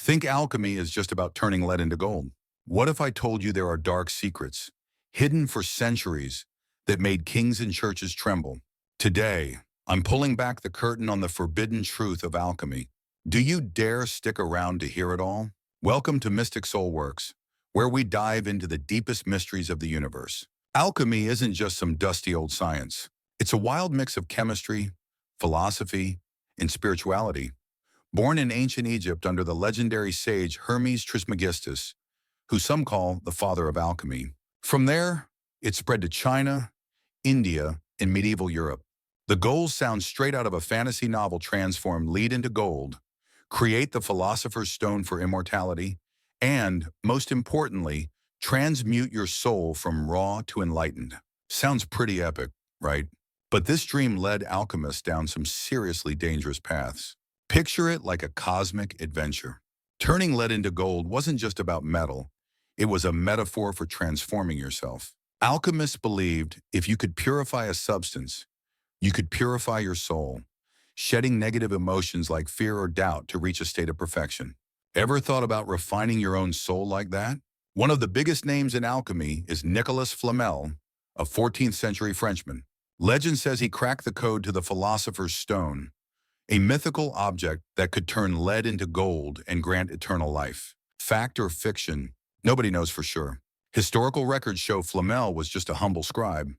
Think alchemy is just about turning lead into gold. What if I told you there are dark secrets, hidden for centuries, that made kings and churches tremble? Today, I'm pulling back the curtain on the forbidden truth of alchemy. Do you dare stick around to hear it all? Welcome to Mystic Soulworks, where we dive into the deepest mysteries of the universe. Alchemy isn't just some dusty old science. It's a wild mix of chemistry, philosophy, and spirituality. Born in ancient Egypt under the legendary sage Hermes Trismegistus, who some call the father of alchemy. From there, it spread to China, India, and medieval Europe. The goals sound straight out of a fantasy novel: transform lead into gold, create the philosopher's stone for immortality, and, most importantly, transmute your soul from raw to enlightened. Sounds pretty epic, right? But this dream led alchemists down some seriously dangerous paths. Picture it like a cosmic adventure. Turning lead into gold wasn't just about metal. It was a metaphor for transforming yourself. Alchemists believed if you could purify a substance, you could purify your soul, shedding negative emotions like fear or doubt to reach a state of perfection. Ever thought about refining your own soul like that? One of the biggest names in alchemy is Nicolas Flamel, a 14th century Frenchman. Legend says he cracked the code to the philosopher's stone, a mythical object that could turn lead into gold and grant eternal life. Fact or fiction, nobody knows for sure. Historical records show Flamel was just a humble scribe,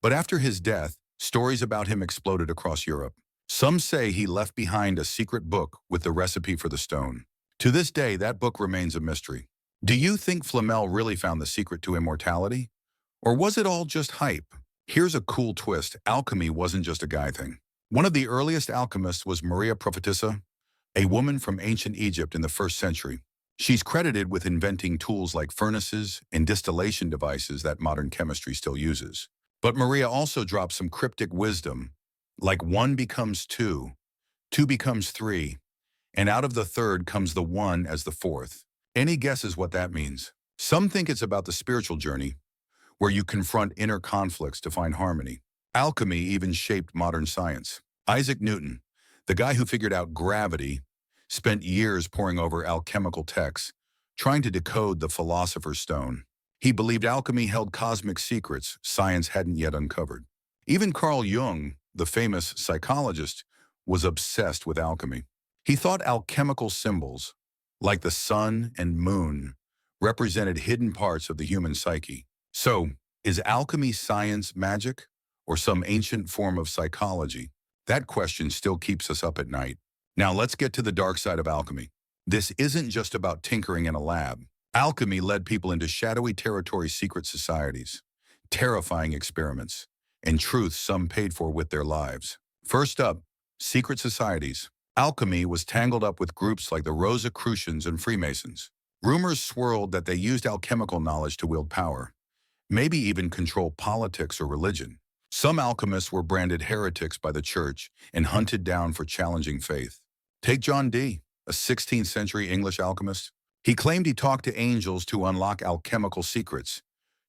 but after his death, stories about him exploded across Europe. Some say he left behind a secret book with the recipe for the stone. To this day, that book remains a mystery. Do you think Flamel really found the secret to immortality? Or was it all just hype? Here's a cool twist: alchemy wasn't just a guy thing. One of the earliest alchemists was Maria Prophetessa, a woman from ancient Egypt in the 1st century. She's credited with inventing tools like furnaces and distillation devices that modern chemistry still uses. But Maria also dropped some cryptic wisdom, like one becomes two, two becomes three, and out of the third comes the one as the fourth. Any guesses what that means? Some think it's about the spiritual journey, where you confront inner conflicts to find harmony. Alchemy even shaped modern science. Isaac Newton, the guy who figured out gravity, spent years poring over alchemical texts, trying to decode the philosopher's stone. He believed alchemy held cosmic secrets science hadn't yet uncovered. Even Carl Jung, the famous psychologist, was obsessed with alchemy. He thought alchemical symbols, like the sun and moon, represented hidden parts of the human psyche. So, is alchemy science, magic, or some ancient form of psychology? That question still keeps us up at night. Now let's get to the dark side of alchemy. This isn't just about tinkering in a lab. Alchemy led people into shadowy territory, secret societies, terrifying experiments, and truths some paid for with their lives. First up, secret societies. Alchemy was tangled up with groups like the Rosicrucians and Freemasons. Rumors swirled that they used alchemical knowledge to wield power, maybe even control politics or religion. Some alchemists were branded heretics by the church and hunted down for challenging faith. Take John Dee, a 16th century English alchemist. He claimed he talked to angels to unlock alchemical secrets,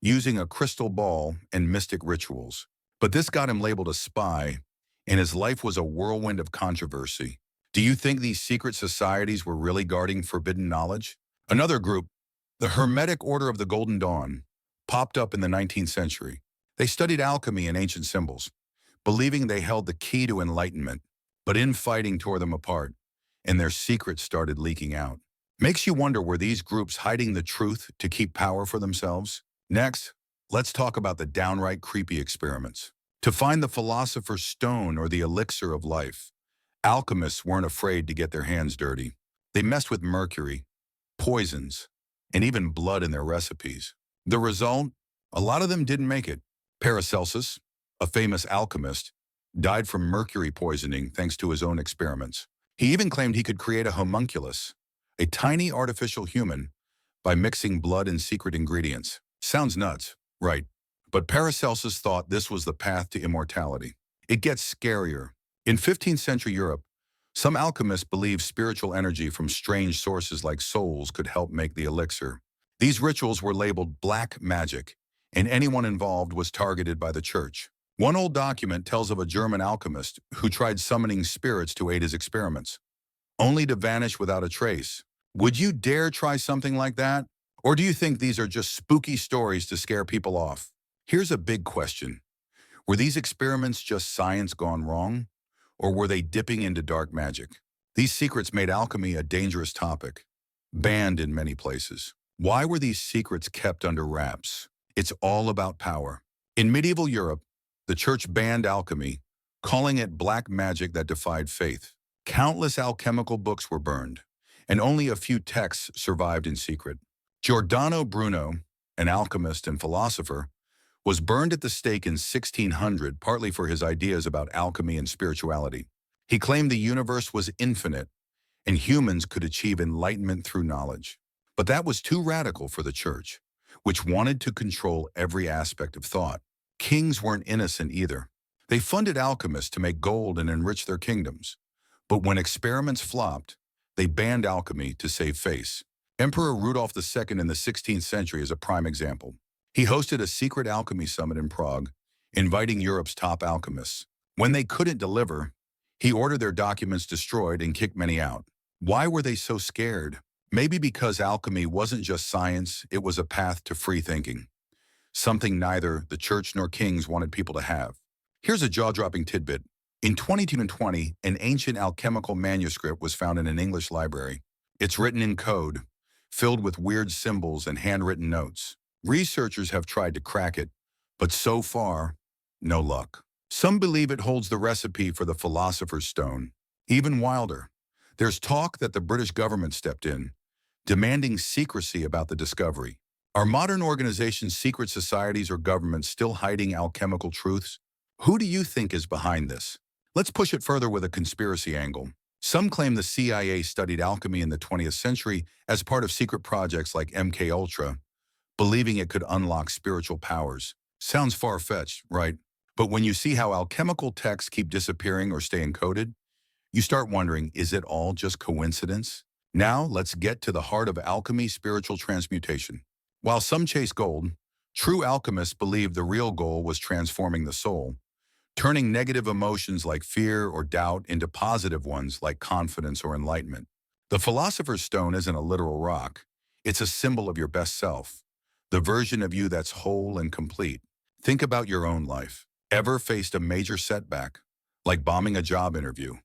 using a crystal ball and mystic rituals. But this got him labeled a spy, and his life was a whirlwind of controversy. Do you think these secret societies were really guarding forbidden knowledge? Another group, the Hermetic Order of the Golden Dawn, popped up in the 19th century. They studied alchemy and ancient symbols, believing they held the key to enlightenment. But infighting tore them apart, and their secrets started leaking out. Makes you wonder, were these groups hiding the truth to keep power for themselves? Next, let's talk about the downright creepy experiments. To find the philosopher's stone or the elixir of life, alchemists weren't afraid to get their hands dirty. They messed with mercury, poisons, and even blood in their recipes. The result? A lot of them didn't make it. Paracelsus, a famous alchemist, died from mercury poisoning thanks to his own experiments. He even claimed he could create a homunculus, a tiny artificial human, by mixing blood and secret ingredients. Sounds nuts, right? But Paracelsus thought this was the path to immortality. It gets scarier. In 15th century Europe, some alchemists believed spiritual energy from strange sources like souls could help make the elixir. These rituals were labeled black magic, and anyone involved was targeted by the church. One old document tells of a German alchemist who tried summoning spirits to aid his experiments, only to vanish without a trace. Would you dare try something like that? Or do you think these are just spooky stories to scare people off? Here's a big question. Were these experiments just science gone wrong? Or were they dipping into dark magic? These secrets made alchemy a dangerous topic, banned in many places. Why were these secrets kept under wraps? It's all about power. In medieval Europe, the church banned alchemy, calling it black magic that defied faith. Countless alchemical books were burned, and only a few texts survived in secret. Giordano Bruno, an alchemist and philosopher, was burned at the stake in 1600 partly for his ideas about alchemy and spirituality. He claimed the universe was infinite and humans could achieve enlightenment through knowledge. But that was too radical for the church, which wanted to control every aspect of thought. Kings weren't innocent either. They funded alchemists to make gold and enrich their kingdoms. But when experiments flopped, they banned alchemy to save face. Emperor Rudolf II in the 16th century is a prime example. He hosted a secret alchemy summit in Prague, inviting Europe's top alchemists. When they couldn't deliver, he ordered their documents destroyed and kicked many out. Why were they so scared? Maybe because alchemy wasn't just science, it was a path to free thinking, something neither the church nor kings wanted people to have. Here's a jaw-dropping tidbit. In 2020, an ancient alchemical manuscript was found in an English library. It's written in code, filled with weird symbols and handwritten notes. Researchers have tried to crack it, but so far, no luck. Some believe it holds the recipe for the Philosopher's Stone. Even wilder, there's talk that the British government stepped in, demanding secrecy about the discovery. Are modern organizations, secret societies, or governments still hiding alchemical truths? Who do you think is behind this? Let's push it further with a conspiracy angle. Some claim the CIA studied alchemy in the 20th century as part of secret projects like MK Ultra, believing it could unlock spiritual powers. Sounds far-fetched, right? But when you see how alchemical texts keep disappearing or stay encoded, you start wondering, is it all just coincidence? Now, let's get to the heart of alchemy, spiritual transmutation. While some chase gold, true alchemists believe the real goal was transforming the soul, turning negative emotions like fear or doubt into positive ones like confidence or enlightenment. The Philosopher's Stone isn't a literal rock. It's a symbol of your best self, the version of you that's whole and complete. Think about your own life. Ever faced a major setback, like bombing a job interview,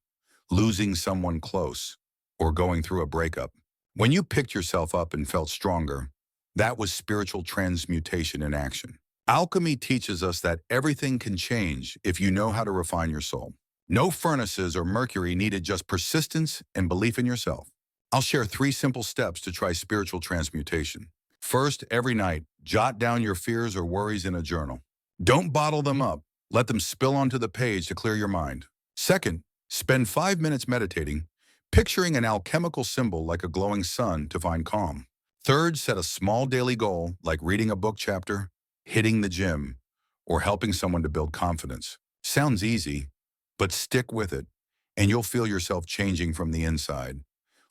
losing someone close, or going through a breakup? When you picked yourself up and felt stronger, that was spiritual transmutation in action. Alchemy teaches us that everything can change if you know how to refine your soul. No furnaces or mercury needed, just persistence and belief in yourself. I'll share 3 simple steps to try spiritual transmutation. First, every night, jot down your fears or worries in a journal. Don't bottle them up. Let them spill onto the page to clear your mind. Second, spend 5 minutes meditating, picturing an alchemical symbol like a glowing sun to find calm. Third, set a small daily goal like reading a book chapter, hitting the gym, or helping someone to build confidence. Sounds easy, but stick with it, and you'll feel yourself changing from the inside,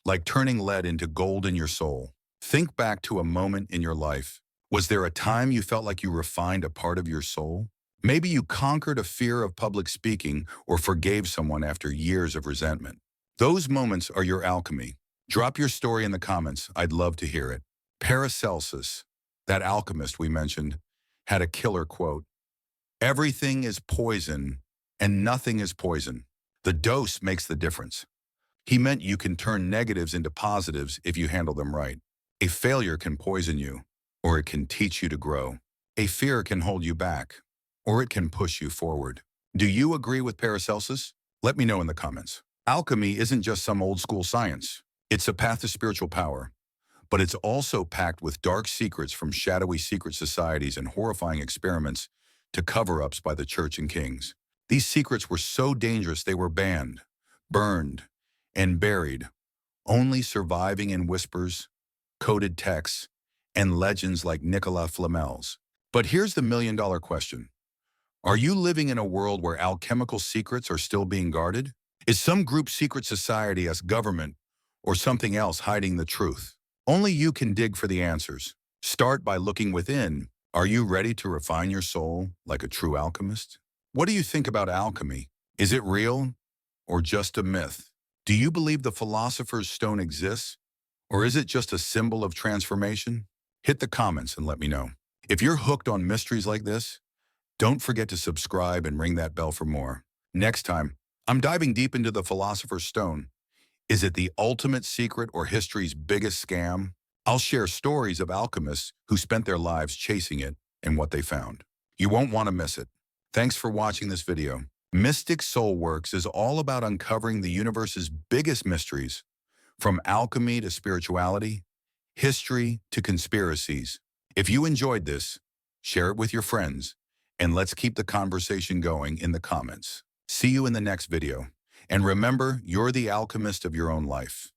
like turning lead into gold in your soul. Think back to a moment in your life. Was there a time you felt like you refined a part of your soul? Maybe you conquered a fear of public speaking or forgave someone after years of resentment. Those moments are your alchemy. Drop your story in the comments. I'd love to hear it. Paracelsus, that alchemist we mentioned, had a killer quote: "Everything is poison and nothing is poison. The dose makes the difference." He meant you can turn negatives into positives if you handle them right. A failure can poison you, or it can teach you to grow. A fear can hold you back, or it can push you forward. Do you agree with Paracelsus? Let me know in the comments. Alchemy isn't just some old school science. It's a path to spiritual power, but it's also packed with dark secrets, from shadowy secret societies and horrifying experiments to cover-ups by the church and kings. These secrets were so dangerous they were banned, burned, and buried, only surviving in whispers, coded texts, and legends like Nicolas Flamel's. But here's the million-dollar question. Are you living in a world where alchemical secrets are still being guarded? Is some group secret society, as government, or something else hiding the truth? Only you can dig for the answers. Start by looking within. Are you ready to refine your soul like a true alchemist? What do you think about alchemy? Is it real or just a myth? Do you believe the Philosopher's Stone exists, Or is it just a symbol of transformation? Hit the comments and let me know. If you're hooked on mysteries like this, don't forget to subscribe and ring that bell for more. Next time, I'm diving deep into the Philosopher's Stone. Is it the ultimate secret or history's biggest scam? I'll share stories of alchemists who spent their lives chasing it and what they found. You won't want to miss it. Thanks for watching this video. Mystic Soulworks is all about uncovering the universe's biggest mysteries, from alchemy to spirituality, history to conspiracies. If you enjoyed this, share it with your friends, and let's keep the conversation going in the comments. See you in the next video. And remember, you're the alchemist of your own life.